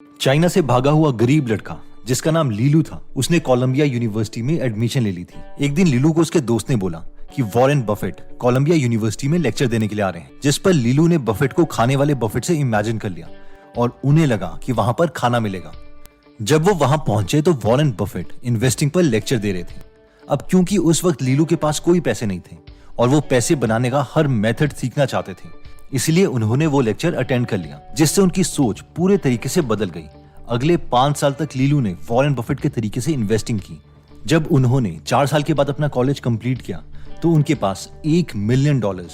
China से भागा हुआ गरीब लड़का जिसका नाम लीलू था, उसने कोलंबिया यूनिवर्सिटी में एडमिशन ले ली थी। एक दिन लीलू को उसके दोस्त ने बोला कि वॉरेन बफेट कोलंबिया यूनिवर्सिटी में लेक्चर देने के लिए आ रहे हैं, जिस पर लीलू ने बफेट को खाने वाले बफेट से इमेजिन कर लिया और उन्हें लगा कि वहां पर खाना मिलेगा। जब वो वहां पहुंचे तो वॉरेन बफेट इन्वेस्टिंग पर लेक्चर दे रहे थे। अब क्योंकि उस वक्त लीलू के पास कोई पैसे नहीं थे और वो पैसे बनाने का हर मेथड सीखना चाहते थे, इसलिए उन्होंने वो लेक्चर अटेंड कर लिया, जिससे उनकी सोच पूरे तरीके से बदल गई। अगले 5 साल तक लीलू ने वॉरेन बफेट के तरीके से इन्वेस्टिंग की। जब उन्होंने 4 साल के बाद अपना कॉलेज कंप्लीट किया तो उनके पास $1 मिलियन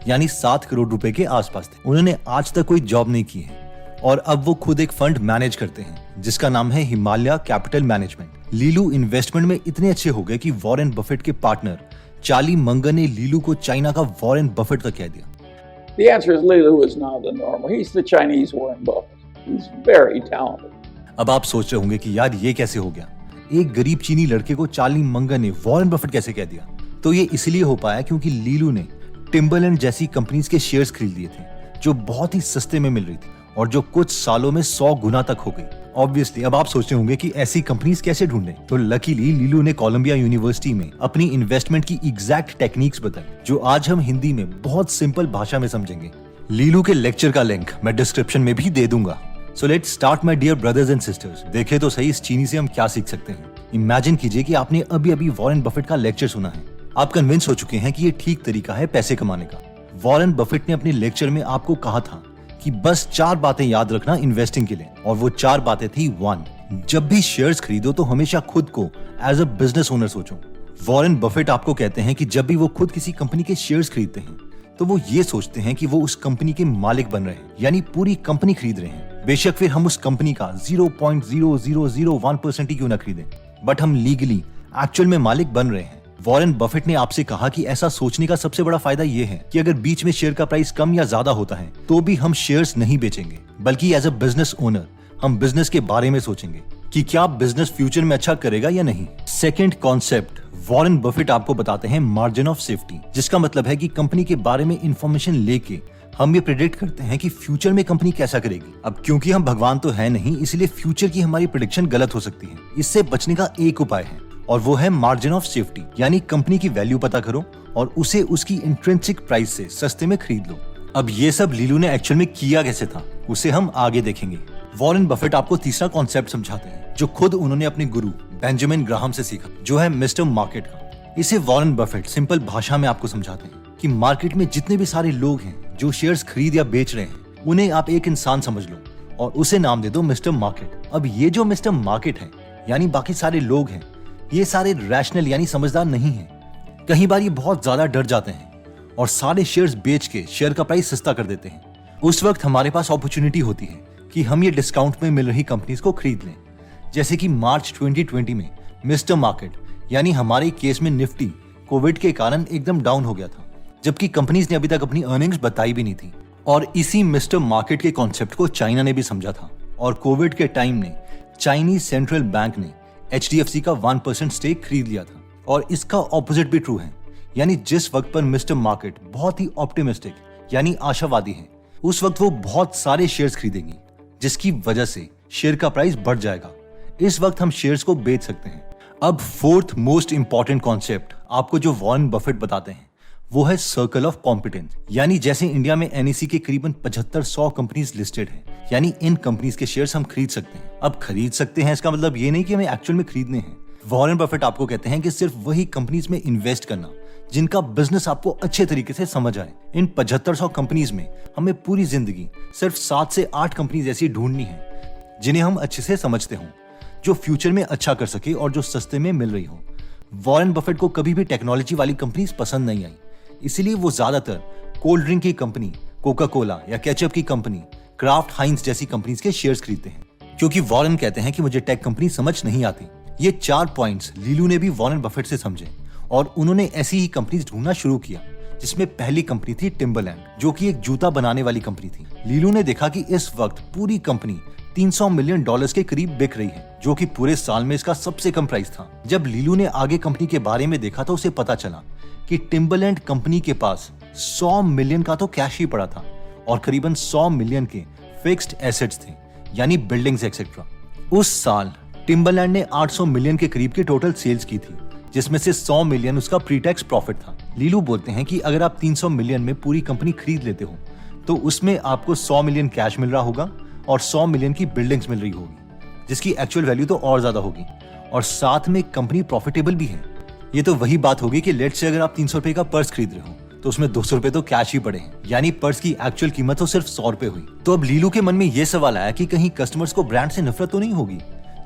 यानी 7 करोड़ रुपए के आसपास थे। उन्होंने आज तक कोई जॉब नहीं की है और अब वो खुद एक फंड मैनेज करते हैं जिसका नाम है हिमालय कैपिटल मैनेजमेंट। लीलू इन्वेस्टमेंट में इतने अच्छे हो गए कि वॉरेन बफेट के पार्टनर चार्ली मंगर ने लीलू को चाइना का वॉरेन बफेट का कह दिया। The answer is Lulu is not the normal. He's the Chinese Warren Buffett. He's very talented. अब आप सोच रहे होंगे कि यार ये कैसे हो गया, एक गरीब चीनी लड़के को चार्ली मंगर ने वॉरेन बफेट कैसे कह दिया। तो ये इसलिए हो पाया क्योंकि लीलू ने टिम्बरलैंड जैसी कंपनीज के शेयर्स खरीद लिए थे जो बहुत ही सस्ते में मिल रही थी और जो कुछ सालों में 100 गुना तक हो गई। ऑब्वियसली अब आप सोच रहे होंगे कि ऐसी कंपनीज कैसे ढूंढें, तो लकीली लीलू ने कोलंबिया यूनिवर्सिटी में अपनी इन्वेस्टमेंट की एग्जैक्ट टेक्निक्स बताई जो आज हम हिंदी में बहुत सिंपल भाषा में समझेंगे। लीलू के लेक्चर का लिंक मैं डिस्क्रिप्शन में भी दे दूंगा। So let's start my dear brothers and sisters. देखें तो सही इस चीनी से हम क्या सीख सकते हैं। इमेजिन कीजिए कि आपने अभी अभी वॉरेन बफेट का लेक्चर सुना है। आप कन्विंस हो चुके हैं कि ये ठीक तरीका है पैसे कमाने का। वॉरेन बफेट ने अपने लेक्चर में आपको कहा था कि बस 4 बातें याद रखना इन्वेस्टिंग के लिए, और वो 4 बातें थी। 1, जब भी शेयर्स खरीदो तो हमेशा खुद को एज अ बिजनेस ओनर सोचो। वॉरेन बफेट आपको कहते हैं कि जब भी वो खुद किसी कंपनी के शेयर्स खरीदते हैं तो वो ये सोचते हैं कि वो उस कंपनी के मालिक बन रहे हैं, यानी पूरी कंपनी खरीद रहे हैं। बेशक फिर हम उस कंपनी का 0.0001% ही क्यों ना खरीदें, बट हम लीगली एक्चुअल में मालिक बन रहे हैं। वॉरेन बफेट ने आपसे कहा कि ऐसा सोचने का सबसे बड़ा फायदा ये है कि अगर बीच में शेयर का प्राइस कम या ज्यादा होता है तो भी हम शेयर्स नहीं बेचेंगे, बल्कि एज अ बिजनेस ओनर हम बिजनेस के बारे में सोचेंगे कि क्या बिजनेस फ्यूचर में अच्छा करेगा या नहीं। सेकंड कॉन्सेप्ट, वॉरेन बफेट आपको बताते हैं मार्जिन ऑफ सेफ्टी, जिसका मतलब है कि कंपनी के बारे में इंफॉर्मेशन लेके हम ये प्रेडिक्ट करते हैं कि फ्यूचर में कंपनी कैसा करेगी। अब क्योंकि हम भगवान तो है नहीं, इसलिए फ्यूचर की हमारी प्रेडिक्शन गलत हो सकती है। इससे बचने का एक उपाय है और वो है मार्जिन ऑफ सेफ्टी, यानी कंपनी की वैल्यू पता करो और उसे उसकी इंट्रिंसिक प्राइस से सस्ते में खरीद लो। अब ये सब लीलू ने एक्चुअल में किया कैसे था उसे हम आगे देखेंगे। वॉरेन बफेट आपको तीसरा कॉन्सेप्ट समझाते हैं जो खुद उन्होंने अपने गुरु बेंजामिन ग्राहम से सीखा, जो है मिस्टर मार्केट का। इसे वॉरेन बफेट सिंपल भाषा में आपको समझाते हैं कि मार्केट में जितने भी सारे लोग हैं जो शेयर्स खरीद या बेच रहे हैं, उन्हें आप एक इंसान समझ लो और उसे नाम दे दो मिस्टर मार्केट। अब ये जो मिस्टर मार्केट है यानी बाकी सारे लोग हैं, ये सारे रैशनल यानी समझदार नहीं हैं। कई बार ये बहुत ज्यादा डर जाते हैं और सारे शेयर्स बेच के शेयर का प्राइस सस्ता कर देते हैं। उस वक्त हमारे पास अपॉर्चुनिटी होती है कि हम ये डिस्काउंट में मिल रही कंपनीज को खरीद लें। जैसे कि मार्च 2020 में मिस्टर मार्केट यानी हमारे केस में निफ्टी कोविड के कारण एकदम डाउन हो गया था, जबकि कंपनीज ने अभी तक अपनी अर्निंग्स बताई भी नहीं थी। और इसी मिस्टर मार्केट के कॉन्सेप्ट को चाइना ने भी समझा था और कोविड के टाइम में चाइनीज सेंट्रल बैंक ने HDFC का 1% स्टेक खरीद लिया था। और इसका ऑपोजिट भी ट्रू है, यानी जिस वक्त पर मिस्टर मार्केट बहुत ही ऑप्टिमिस्टिक यानी आशावादी है, उस वक्त वो बहुत सारे शेयर्स खरीदेंगी, जिसकी वजह से शेयर का प्राइस बढ़ जाएगा। इस वक्त हम शेयर्स को बेच सकते हैं। अब फोर्थ मोस्ट इंपॉर्टेंट कॉन्सेप्ट आपको जो वॉरेन बफेट बताते हैं वो है सर्कल ऑफ कॉम्पिटेंस, यानी जैसे इंडिया में NSE के करीबन 75-100 कंपनीज लिस्टेड हैं, यानी इन कंपनीज के शेयर्स हम खरीद सकते हैं। अब खरीद सकते हैं इसका मतलब ये नहीं कि हमें एक्चुअल में खरीदने हैं। वॉरेन बफेट आपको कहते हैं कि सिर्फ वही कंपनीज में इन्वेस्ट करना जिनका बिजनेस आपको अच्छे तरीके से समझ आए। इन 75-100 कंपनीज में हमें पूरी जिंदगी सिर्फ 7 से 8 कंपनीज ऐसी ढूंढनी है जिन्हें हम अच्छे से समझते हों, जो फ्यूचर में अच्छा कर सके और जो सस्ते में मिल रही हो। वॉरेन बफेट को कभी भी टेक्नोलॉजी वाली कंपनीज पसंद नहीं आई, इसलिए वो ज्यादातर कोल्ड ड्रिंक की कंपनी कोका कोला या केचप की कंपनी क्राफ्ट हाइंस जैसी कंपनीज के शेयर्स खरीदते हैं, क्योंकि वॉरेन कहते हैं कि मुझे टेक कंपनी समझ नहीं आती। ये 4 पॉइंट्स लीलू ने भी वॉरेन बफेट से समझे और उन्होंने ऐसी ही कंपनीज ढूंढना शुरू किया, जिसमें पहली कंपनी थी टिम्बरलैंड, जो कि एक जूता बनाने वाली कंपनी थी। लीलू ने देखा कि इस वक्त पूरी कंपनी $300 मिलियन के करीब बिक रही है, जो कि पूरे साल में इसका सबसे कम प्राइस था। जब लीलू ने आगे कंपनी के बारे में देखा तो उसे पता चला कि टिम्बरलैंड कंपनी के पास 100 मिलियन का तो कैश ही पड़ा था और करीबन 100 मिलियन के फिक्स्ड एसेट्स थे, यानी बिल्डिंग्स एक्सेट्रा। उस साल टिम्बरलैंड ने 800 मिलियन के करीब की टोटल सेल्स की थी, जिसमें से 100 मिलियन उसका प्री टैक्स प्रॉफिट था। लीलू बोलते हैं कि अगर आप 300 मिलियन में पूरी कंपनी खरीद लेते हो तो उसमें आपको 100 मिलियन कैश मिल रहा होगा और 100 मिलियन की बिल्डिंग्स मिल रही होगी, जिसकी एक्चुअल वैल्यू तो और ज्यादा होगी, और साथ में कंपनी प्रॉफिटेबल भी है। ये तो वही बात होगी कि लेट्स से अगर आप 300 रुपए का पर्स खरीद रहे हो तो उसमें 200 रुपए तो कैश ही पड़े हैं, यानी पर्स की एक्चुअल कीमत तो सिर्फ 100 रुपए हुई। तो अब लीलू के मन में ये सवाल आया कि कहीं कस्टमर्स को ब्रांड से नफरत तो नहीं होगी,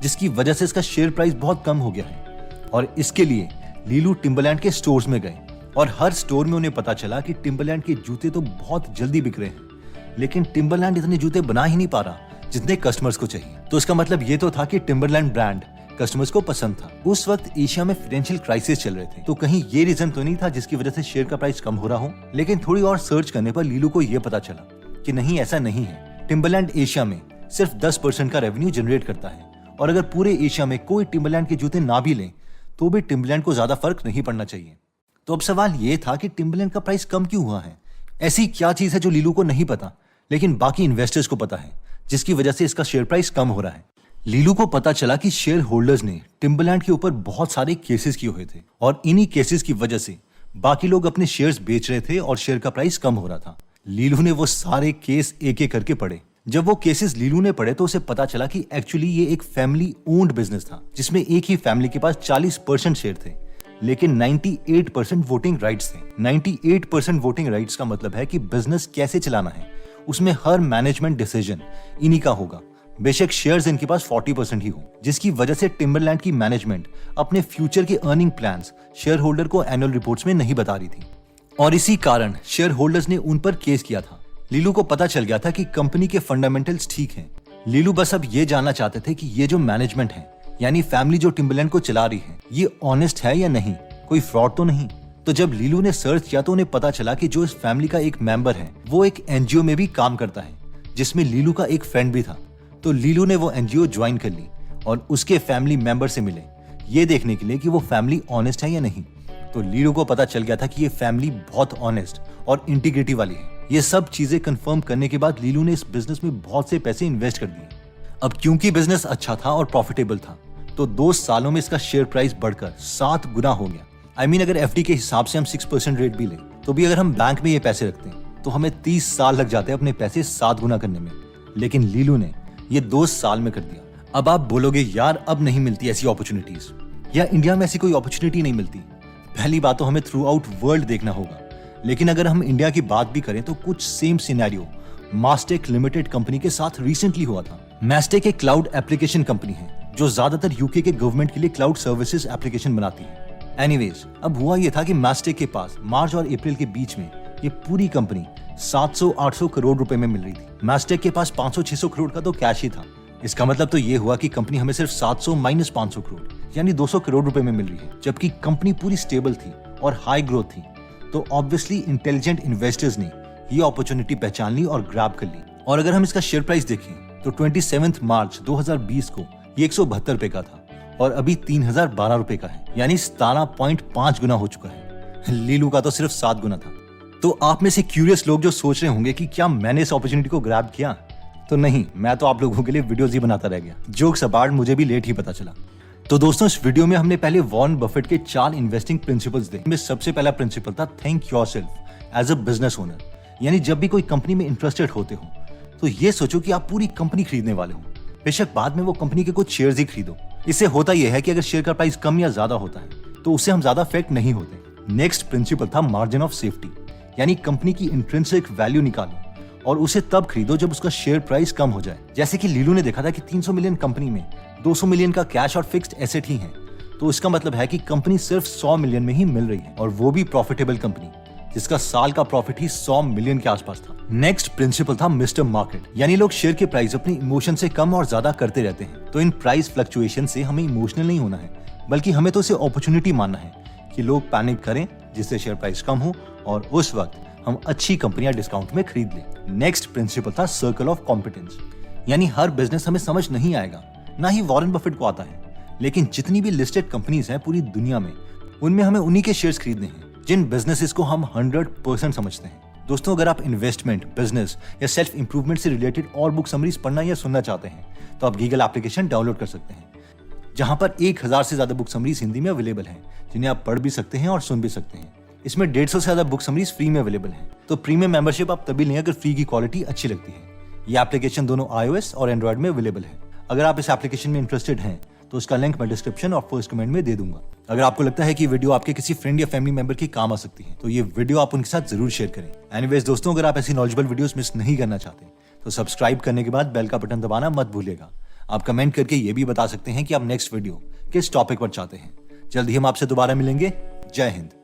जिसकी वजह से इसका शेयर प्राइस बहुत कम हो गया है। और इसके लिए लीलू टिम्बरलैंड के स्टोर्स में गए और हर स्टोर में उन्हें पता चला कि टिम्बरलैंड के जूते तो बहुत जल्दी बिक रहे हैं, लेकिन टिम्बरलैंड इतने जूते बना ही नहीं पा रहा जितने कस्टमर्स को चाहिए। तो इसका मतलब ये तो था कि टिम्बरलैंड ब्रांड कस्टमर्स को पसंद था। उस वक्त एशिया में फाइनेंशियल क्राइसिस चल रहे थे, तो कहीं ये रीजन तो नहीं था जिसकी वजह से शेयर का प्राइस कम हो रहा हो। लेकिन थोड़ी और सर्च करने पर लीलू को यह पता चला कि नहीं, ऐसा नहीं है। टिम्बरलैंड एशिया में सिर्फ 10% का रेवेन्यू जनरेट करता है, और अगर पूरे एशिया में कोई टिम्बरलैंड के जूते ना भी लें तो भी टिम्बरलैंड को ज्यादा फर्क नहीं पड़ना चाहिए। तो अब सवाल ये था कि टिम्बरलैंड का प्राइस कम क्यों हुआ है? ऐसी क्या चीज है जो लीलू को नहीं पता लेकिन बाकी इन्वेस्टर्स को पता है, जिसकी वजह से इसका शेयर प्राइस कम हो रहा है? लीलू को पता चला कि शेयर होल्डर्स ने टिम्बरलैंड के ऊपर बहुत सारे केसेस किए हुए थे, और इन्हीं केसेस की वजह से बाकी लोग अपने शेयर्स बेच रहे थे और शेयर का प्राइस कम हो रहा था। लीलू ने वो सारे केस एक एक करके पढ़े। जब वो केसेस लीलू ने पढ़े तो उसे पता चला कि एक्चुअली ये एक फैमिली ओन्ड बिजनेस था, जिसमें एक ही फैमिली के पास 40% शेयर थे, लेकिन 98% वोटिंग राइट्स थे। 98% वोटिंग राइट्स का मतलब है कि बिजनेस कैसे चलाना है उसमें हर मैनेजमेंट डिसीजन इन्हीं का होगा, बेशक शेयर्स इनके पास 40% ही हो, जिसकी वजह से टिम्बरलैंड की मैनेजमेंट अपने फ्यूचर के अर्निंग प्लान्स शेयर होल्डर को एनुअल रिपोर्ट्स में नहीं बता रही थी, और इसी कारण शेयर होल्डर्स ने उन पर केस किया था। लीलू को पता चल गया था कि कंपनी के फंडामेंटल्स ठीक हैं। लीलू बस अब ये जानना चाहते थे कि ये जो मैनेजमेंट है, यानी फैमिली जो टिम्बरलैंड को चला रही है, ये ऑनेस्ट है या नहीं, कोई फ्रॉड तो नहीं। तो जब लीलू ने सर्च किया तो उन्हें पता चला कि जो इस फैमिली का एक मेंबर है वो एक एनजीओ में भी काम करता है, जिसमें लीलू का एक फ्रेंड भी था। तो लीलू ने वो एनजीओ ज्वाइन कर ली और उसके फैमिली मेंबर से मिले, ये देखने के लिए कि वो फैमिली ऑनेस्ट है या नहीं। तो लीलू को पता चल गया था कि ये फैमिली बहुत ऑनेस्ट और इंटीग्रिटी वाली है। ये सब चीजें कंफर्म करने के बाद लीलू ने इस बिजनेस में बहुत से पैसे इन्वेस्ट कर दिए। अब क्योंकि बिजनेस अच्छा था और प्रॉफिटेबल था, तो 2 सालों में इसका शेयर प्राइस बढ़कर 7 गुना हो गया। अगर एफडी के हिसाब से हम 6% रेट भी लें, तो भी अगर हम बैंक में ये पैसे रखते हैं तो हमें 30 साल लग जाते हैं अपने पैसे 7 गुना करने में, लेकिन लीलू ने ये 2 साल में कर दिया। अब आप बोलोगे यार अब नहीं मिलती ऐसी अपॉर्चुनिटीज, या इंडिया में ऐसी कोई अपॉर्चुनिटी नहीं मिलती। पहली बात तो हमें थ्रू आउट वर्ल्ड देखना होगा, लेकिन अगर हम इंडिया की बात भी करें तो कुछ same scenario Mastek limited company के साथ रिसेंटली हुआ था। मास्टेक एक क्लाउड एप्लीकेशन कंपनी है जो ज्यादातर यूके के गवर्नमेंट के लिए क्लाउड सर्विसेज एप्लीकेशन बनाती है। एनीवेज, अब हुआ ये था कि मास्टेक के पास मार्च और अप्रैल के बीच में ये पूरी कंपनी 700-800 करोड़ रुपए में मिल रही थी। मास्टेक के पास 500-600 करोड़ का तो कैश ही था। इसका मतलब तो ये हुआ कि कंपनी हमें सिर्फ 700 - 500 करोड़ यानी 200 करोड़ रुपए में मिल रही है, जबकि कंपनी पूरी स्टेबल थी और हाई ग्रोथ थी। तो ऑब्वियसली इंटेलिजेंट इन्वेस्टर्स ने ये अपॉर्चुनिटी पहचान ली और ग्रैब कर ली। और अगर हम इसका शेयर प्राइस देखें तो 27 मार्च 2020 को ये 172 रुपए का था और अभी 3012 रुपए का है, यानी 17.5 गुना हो चुका है। लीलू का तो सिर्फ 7 गुना था। तो आप में से क्यूरियस लोग जो सोच रहे होंगे कि क्या मैंने इस अपॉर्चुनिटी को ग्रैब किया, तो नहीं, मैं तो आप लोगों के लिए वीडियोस ही बनाता रह गया। जोक्स अपार्ट, मुझे भी लेट ही पता चला। तो दोस्तों, इस वीडियो में हमने पहले वॉरेन बफेट के 4 इन्वेस्टिंग प्रिंसिपल्स देखे। इनमें सबसे पहला प्रिंसिपल था think yourself as a business owner, यानी जब भी कोई कंपनी में इंटरेस्टेड होते हो तो ये सोचो कि आप पूरी कंपनी खरीदने वाले हो, बेशक बाद में वो कंपनी के कुछ शेयर्स ही खरीदो। इससे होता यह है कि अगर शेयर का प्राइस कम या ज्यादा होता है तो उससे हम ज्यादा अफेक्ट नहीं होते। नेक्स्ट प्रिंसिपल था मार्जिन ऑफ सेफ्टी, यानी कंपनी की इंट्रिंसिक वैल्यू निकालो और उसे तब खरीदो जब उसका शेयर प्राइस कम हो जाए। जैसे कि लीलू ने देखा था कि 300 मिलियन कंपनी में 200 मिलियन का कैश और फिक्स्ड एसेट ही है, तो इसका मतलब है कि कंपनी सिर्फ 100 मिलियन में ही मिल रही है, और वो भी प्रॉफिटेबल कंपनी जिसका साल का प्रॉफिट ही 100 मिलियन के आसपास था। नेक्स्ट प्रिंसिपल था मिस्टर मार्केट, यानी लोग शेयर के प्राइस अपनी इमोशन से कम और ज्यादा करते रहते हैं। तो इन प्राइस फ्लक्चुएशन से हमें इमोशनल नहीं होना है, बल्कि हमें तो इसे अपॉर्चुनिटी मानना है कि लोग पैनिक करें जिससे शेयर प्राइस कम हो और उस वक्त हम अच्छी कंपनियां डिस्काउंट में खरीद लें। नेक्स्ट प्रिंसिपल था सर्कल ऑफ कॉम्पिटेंस, यानी हर बिजनेस हमें समझ नहीं आएगा, ना ही वॉरेन बफेट को आता है, लेकिन जितनी भी लिस्टेड कंपनीज हैं पूरी दुनिया में, उनमें हमें उन्हीं के शेयर्स खरीदने हैं जिन बिजनेसेस को हम 100% समझते हैं। दोस्तों, अगर आप इन्वेस्टमेंट, बिजनेस या सेल्फ इंप्रूवमेंट से रिलेटेड और बुक समरीज पढ़ना या सुनना चाहते हैं तो आप गीगल एप्लीकेशन डाउनलोड कर सकते हैं, जहां पर 1000 से ज्यादा बुक समरीज हिंदी में अवेलेबल हैं, जिन्हें आप पढ़ भी सकते हैं और सुन भी सकते हैं। इसमें 150 से ज्यादा बुक समरीज फ्री में अवेलेबल हैं। तो प्रीमियम मेंबरशिप आप तभी लें अगर फ्री की क्वालिटी अच्छी लगती है। ये एप्लीकेशन दोनों iOS और एंड्रॉइड में अवेलेबल है। अगर आप इस एप्लीकेशन में इंटरेस्टेड हैं तो उसका लिंक मैं डिस्क्रिप्शन और फर्स्ट कमेंट में दे दूंगा। अगर आपको लगता है कि वीडियो आपके किसी फ्रेंड या फैमिली मेंबर के काम आ सकती है तो ये वीडियो आप उनके साथ जरूर शेयर करें। एनीवेज दोस्तों, अगर आप ऐसी नॉलेजेबल वीडियोस मिस नहीं करना चाहते तो सब्सक्राइब करने के बाद बेल का बटन दबाना मत भूलिएगा। आप कमेंट करके ये भी बता सकते हैं कि आप नेक्स्ट वीडियो किस टॉपिक पर चाहते हैं। जल्दी हम आपसे दोबारा मिलेंगे। जय हिंद।